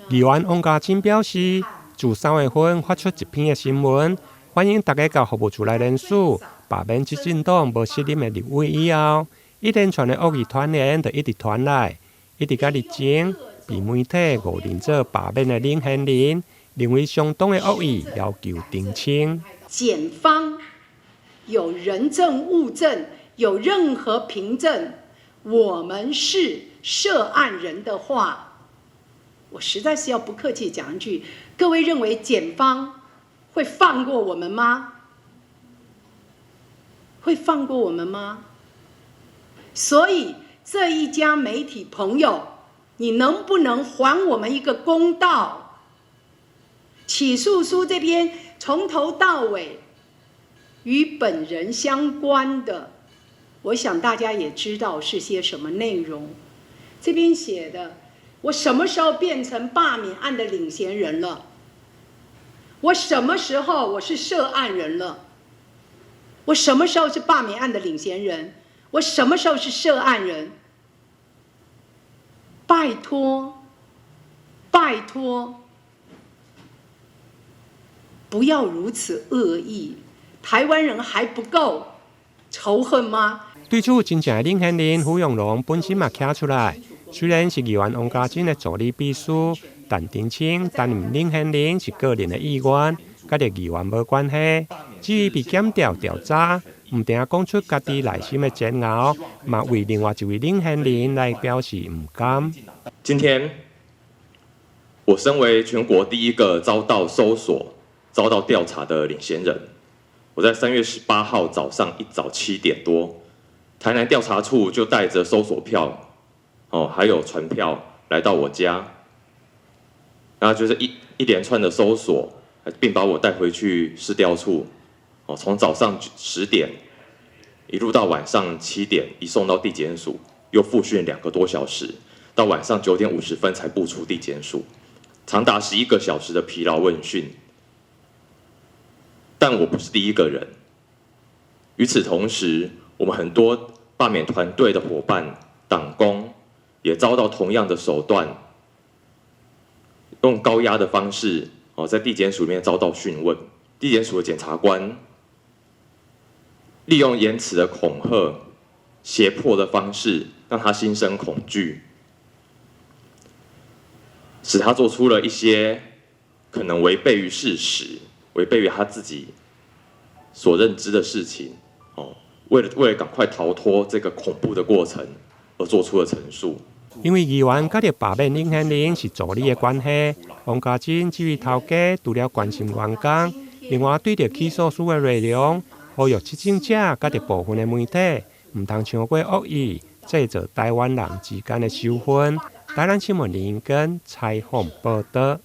议员王家珍表示，自3月份发出一篇的新闻，欢迎大家到服务处来联署，罢免执政党无适任的立委以后，一连串的恶意传言就一直传来，一直到日前被媒体误认做罢免的林贤麟，认为相当的恶意，要求澄清。检方有人证物证，有任何凭证，我们是涉案人的话，我实在是要不客气讲一句，各位认为检方会放过我们吗？会放过我们吗？所以这一家媒体朋友，你能不能还我们一个公道？起诉书这边从头到尾与本人相关的，我想大家也知道是些什么内容。这边写的，我什么时候变成罢免案的领衔人了？我什么时候我是涉案人了？我什么时候是罢免案的领衔人？我什么时候是涉案人？拜托，拜托，不要如此恶意。台湾人还不够仇恨吗？对此，真正的林贤麟、胡永龙本身嘛站出来，虽然是议员王家珍的助理秘书，但澄清担任林贤麟是个人的意愿，甲着议员无关系。至于被检调查，唔定讲出家己内心的煎熬，嘛为另外一位林贤麟来表示唔甘。今天，我身为全国第一个遭到搜索、遭到调查的领衔人，我在3月18号早上一早7点多，台南调查处就带着搜索票，还有传票来到我家，然后就是一连串的搜索，并把我带回去市调处，从早上10点一路到晚上7点，移送到地检署，又复训2个多小时，到晚上9点50分才步出地检署，长达11个小时的疲劳问讯。但我不是第一个人。与此同时，我们很多罢免团队的伙伴、党工也遭到同样的手段，用高压的方式，在地检署里面遭到讯问。地检署的检察官利用言辞的恐吓、胁迫的方式，让他心生恐惧，使他做出了一些可能违背于事实、违背于他自己所认知的事情，为了赶快逃脱这个恐怖的过程而做出的陈述。因为议员甲着罢免林贤麟是助理的关系，王家珍这位头家除了关心员工，另外对着起诉书的内容，呼吁执政者甲着部分的媒体唔通超过恶意，制造台湾人之间的纠纷。台南新闻林根采访报道。